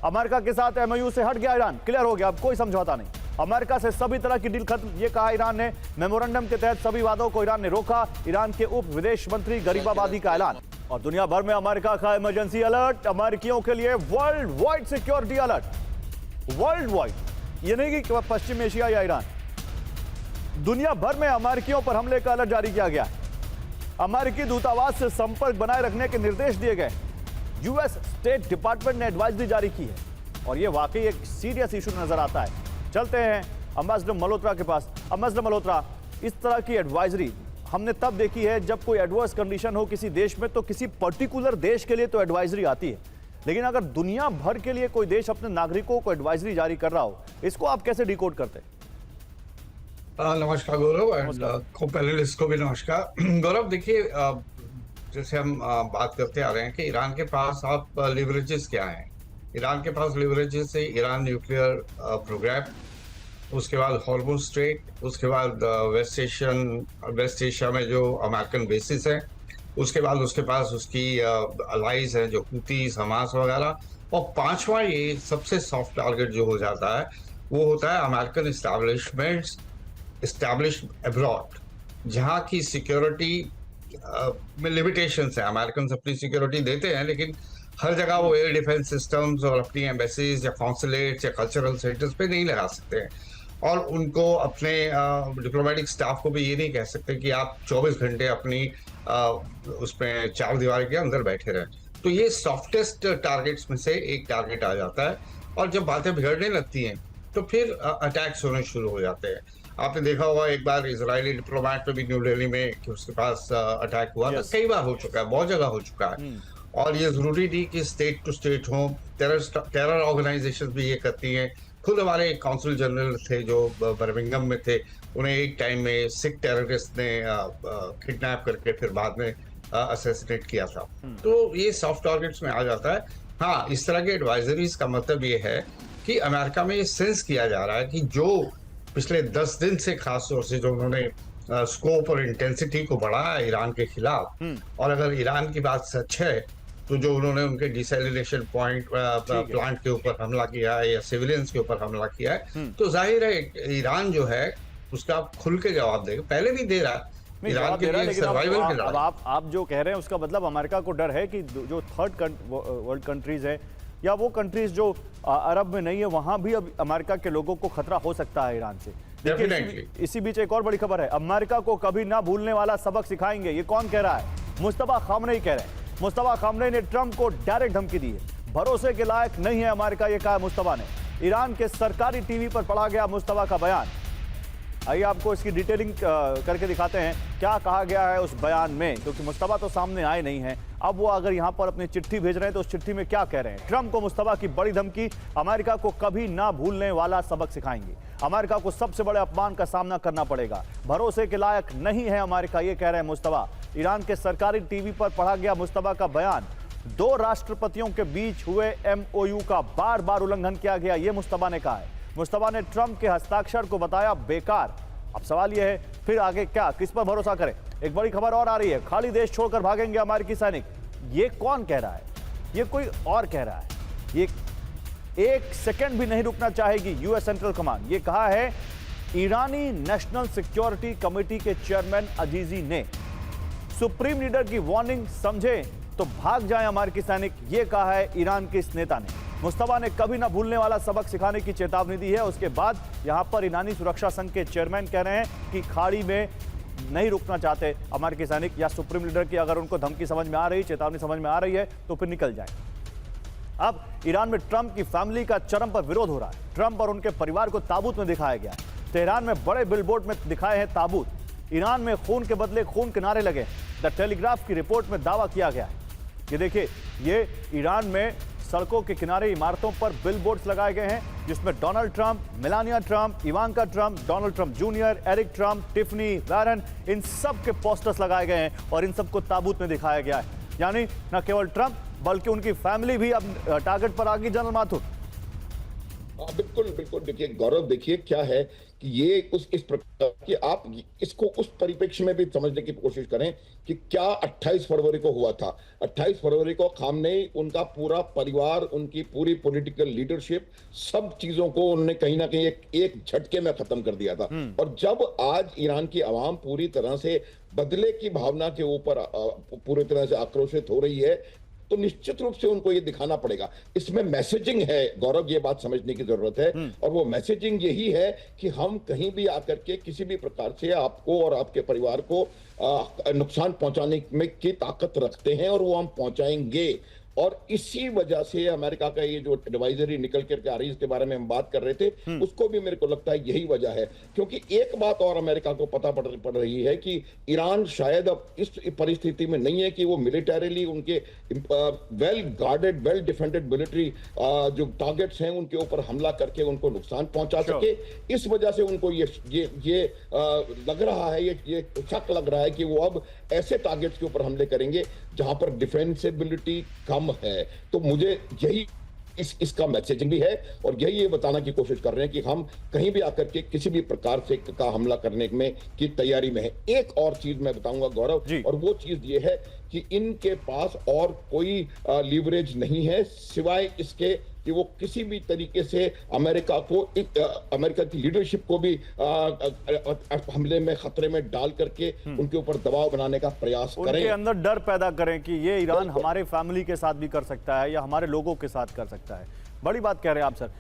America के साथ MOU से हट गया ईरान, क्लियर हो गया, अब कोई समझौता नहीं, अमेरिका से सभी तरह की डील खत्म, ये कहा ईरान ने। मेमोरेंडम के तहत सभी वादों को ईरान ने रोका। ईरान के उप विदेश मंत्री गरीबाबादी का ऐलान। और दुनिया भर में अमेरिका का इमरजेंसी अलर्ट, अमेरिकियों के लिए world wide security alert. World wide, ये नहीं कि पश्चिम एशिया या ईरान, दुनिया भर में अमेरिकियों पर हमले का अलर्ट जारी किया गया है। अमेरिकी दूतावास से संपर्क बनाए रखने के निर्देश दिए गए। यूएस स्टेट डिपार्टमेंट ने एडवाइजरी जारी की है और यह वाकई एक सीरियस इशू नजर आता है। चलते हैं एम्बेसडर मल्होत्रा के पास। एम्बेसडर मल्होत्रा, इस तरह की एडवाइजरी हमने तब देखी है जब कोई एडवर्स कंडीशन हो किसी देश में, तो किसी पर्टिकुलर देश के लिए तो एडवाइजरी आती है, लेकिन अगर दुनिया भर के लिए कोई देश अपने नागरिकों को एडवाइजरी जारी कर रहा हो, इसको आप कैसे डिकोड करते हैं? नमस्कार गौरव, एंड को पैनलिस्ट को भी नमस्कार। गौरव, देखिए, जैसे हम बात करते आ रहे हैं कि ईरान के पास आप लिवरेजेस क्या हैं। ईरान के पास लिवरेजेस है ईरान न्यूक्लियर प्रोग्राम, उसके बाद हॉर्मुज़ स्ट्रेट, उसके बाद वेस्ट एशिया में जो अमेरिकन बेसिस है, उसके बाद उसके पास उसकी अलाइज हैं जो हुतीस, हमास वगैरह, और पांचवा ये सबसे सॉफ्ट टारगेट जो हो जाता है वो होता है अमेरिकन इस्टेब्लिशमेंट्स एस्टैब्लिश्ड अब्रॉड, जहाँ की सिक्योरिटी में लिमिटेशंस है। अमेरिकन अपनी सिक्योरिटी देते हैं, लेकिन हर जगह वो एयर डिफेंस सिस्टम्स और अपनी एम्बेसीज या कॉन्सुलेट्स या कल्चरल सेंटर्स पे नहीं लगा सकते हैं, और उनको अपने डिप्लोमेटिक स्टाफ को भी ये नहीं कह सकते कि आप 24 घंटे अपनी उसमें चार दीवार के अंदर बैठे रहें। तो ये सॉफ्टेस्ट टारगेट्स में से एक टारगेट आ जाता है, और जब बातें बिगड़ने लगती हैं तो फिर अटैक्स होने शुरू हो जाते हैं। आपने देखा होगा एक बार इजरायली डिप्लोमेट पे भी न्यू दिल्ली में कि उसके पास अटैक हुआ था। कई बार हो चुका है, बहुत जगह हो चुका है, और ये जरूरी नहीं कि स्टेट टू स्टेट हो। टेरर ऑर्गेनाइजेशन भी ये करती हैं। खुद हमारे एक काउंसिल जनरल थे जो बर्मिंघम में थे, उन्हें एक टाइम में सिख टेररिस्ट ने किडनैप करके फिर बाद में असैसिनेट किया था। तो ये सॉफ्ट टारगेट्स में आ जाता है। हाँ, इस तरह के एडवाइजरीज का मतलब ये है कि अमेरिका में ये सेंस किया जा रहा है कि जो पिछले 10 दिन से खास तौर से जो उन्होंने स्कोप और इंटेंसिटी को बढ़ाया ईरान के खिलाफ, और अगर ईरान की बात सच है तो जो उन्होंने उनके डिसैलिनेशन पॉइंट प्लांट के ऊपर हमला किया है या सिविलियंस के ऊपर हमला किया है, तो जाहिर है ईरान जो है उसका खुल के जवाब देगा। पहले भी दे रहा है ईरान के लिए सर्वाइवल के लिए। आप जो कह रहे हैं उसका मतलब अमेरिका को डर है कि जो थर्ड वर्ल्ड कंट्रीज है या वो कंट्रीज जो अरब में नहीं है, वहां भी अब अमेरिका के लोगों को खतरा हो सकता है ईरान से। देखिए, इसी बीच एक और बड़ी खबर है, अमेरिका को कभी ना भूलने वाला सबक सिखाएंगे। ये कौन कह रहा है? मुस्तफा खामनेई कह रहे हैं। मुस्तफा खामनेई ने ट्रंप को डायरेक्ट धमकी दी है, भरोसे के लायक नहीं है अमेरिका, ये कहा मुस्तफा ने। ईरान के सरकारी टीवी पर पढ़ा गया मुस्तफा का बयान। आइए आपको इसकी डिटेलिंग करके दिखाते हैं क्या कहा गया है उस बयान में, क्योंकि मुस्तफा तो सामने आए नहीं हैं। अब वो अगर यहां पर अपनी चिट्ठी भेज रहे हैं तो उस चिट्ठी में क्या कह रहे हैं? ट्रंप को मुस्तफा की बड़ी धमकी, अमेरिका को कभी ना भूलने वाला सबक सिखाएंगे। अमेरिका को सबसे बड़े अपमान का सामना करना पड़ेगा, भरोसे के लायक नहीं है अमेरिका, ये कह रहे हैं मुस्तफा। ईरान के सरकारी टीवी पर पढ़ा गया मुस्तफा का बयान। दो राष्ट्रपतियों के बीच हुए एमओयू का बार बार उल्लंघन किया गया, ये मुस्तफा ने कहा है। मुस्तफा ने ट्रंप के हस्ताक्षर को बताया बेकार। अब सवाल यह है, फिर आगे क्या, किस पर भरोसा करें? एक बड़ी खबर और आ रही है, खाली देश छोड़कर भागेंगे अमेरिकी सैनिक। ये कौन कह रहा है? ये कोई और कह रहा है। ये एक सेकंड भी नहीं रुकना चाहेगी यूएस सेंट्रल कमांड, ये कहा है ईरानी नेशनल सिक्योरिटी कमेटी के चेयरमैन अजीजी ने। सुप्रीम लीडर की वार्निंग समझे तो भाग जाएं अमेरिकी सैनिक, ये कहा है ईरान के इस नेता ने। मुस्तफा ने कभी ना भूलने वाला सबक सिखाने की चेतावनी दी है। उसके बाद यहां पर ईरानी सुरक्षा संघ के चेयरमैन कह रहे हैं कि खाड़ी में नहीं रुकना चाहते अमेरिकी सैनिक, या सुप्रीम लीडर की अगर उनको धमकी समझ में आ रही, चेतावनी समझ में आ रही है तो फिर निकल जाए। अब ईरान में ट्रंप की फैमिली का चरम पर विरोध हो रहा है। ट्रंप और उनके परिवार को ताबूत में दिखाया गया है। तेहरान में बड़े बिलबोर्ड में दिखाए हैं ताबूत। ईरान में खून के बदले खून के नारे लगे। द टेलीग्राफ की रिपोर्ट में दावा किया गया है। ये देखिए, ये ईरान में सड़कों के किनारे इमारतों पर बिलबोर्ड्स लगाए गए हैं जिसमें Donald Trump, Melania Trump, Ivanka Trump, Donald Trump junior, Eric Trump, Tiffany Warren, इन सब के पोस्टर्स लगाए गए हैं और इन सबको ताबूत में दिखाया गया है। यानी न केवल ट्रंप बल्कि उनकी फैमिली भी अब टारगेट पर आ गई। जनरल माथुर, हाँ, बिल्कुल बिल्कुल। देखिए गौरव, देखिए क्या है कि ये उस इस प्रकार की आप इसको उस परिप्रेक्ष्य में भी समझने की कोशिश करें कि क्या 28 फरवरी को हुआ था। 28 फरवरी को खामनेई, उनका पूरा परिवार, उनकी पूरी पॉलिटिकल लीडरशिप, सब चीजों को उन्होंने कहीं ना कहीं एक झटके में खत्म कर दिया था। और जब आज ईरान की आवाम पूरी तरह से बदले की भावना के ऊपर पूरी तरह से आक्रोशित हो रही है, तो निश्चित रूप से उनको ये दिखाना पड़ेगा। इसमें मैसेजिंग है गौरव, ये बात समझने की जरूरत है। और वो मैसेजिंग यही है कि हम कहीं भी आकर के किसी भी प्रकार से आपको और आपके परिवार को नुकसान पहुंचाने में की ताकत रखते हैं, और वो हम पहुंचाएंगे। और इसी वजह से अमेरिका का ये जो एडवाइजरी निकल करके आ रही है, इसके बारे में हम बात कर रहे थे, उसको भी मेरे को लगता है यही वजह है। क्योंकि एक बात और अमेरिका को पता पड़ रही है कि ईरान शायद अब इस परिस्थिति में नहीं है कि वो मिलिटरीली उनके well guarded, well defended military जो टारगेट्स हैं उनके ऊपर हमला करके उनको नुकसान पहुंचा सके। इस वजह से उनको ये लग रहा है, ये शक लग रहा है कि वो अब ऐसे टारगेट्स के ऊपर हमले करेंगे जहां पर डिफेंसिबिलिटी कम है। तो मुझे यही इसका मैसेजिंग भी है, और यही ये बताना की कोशिश कर रहे हैं कि हम कहीं भी आकर के किसी भी प्रकार से का हमला करने में की तैयारी में है। एक और चीज मैं बताऊंगा गौरव, और वो चीज ये है कि इनके पास और कोई लीवरेज नहीं है सिवाय इसके कि वो किसी भी तरीके से अमेरिका की लीडरशिप को भी हमले में, खतरे में डाल करके उनके ऊपर दबाव बनाने का प्रयास करें, उनके अंदर डर पैदा करें कि ये ईरान हमारे फैमिली के साथ भी कर सकता है या हमारे लोगों के साथ कर सकता है। बड़ी बात कह रहे हैं आप सर।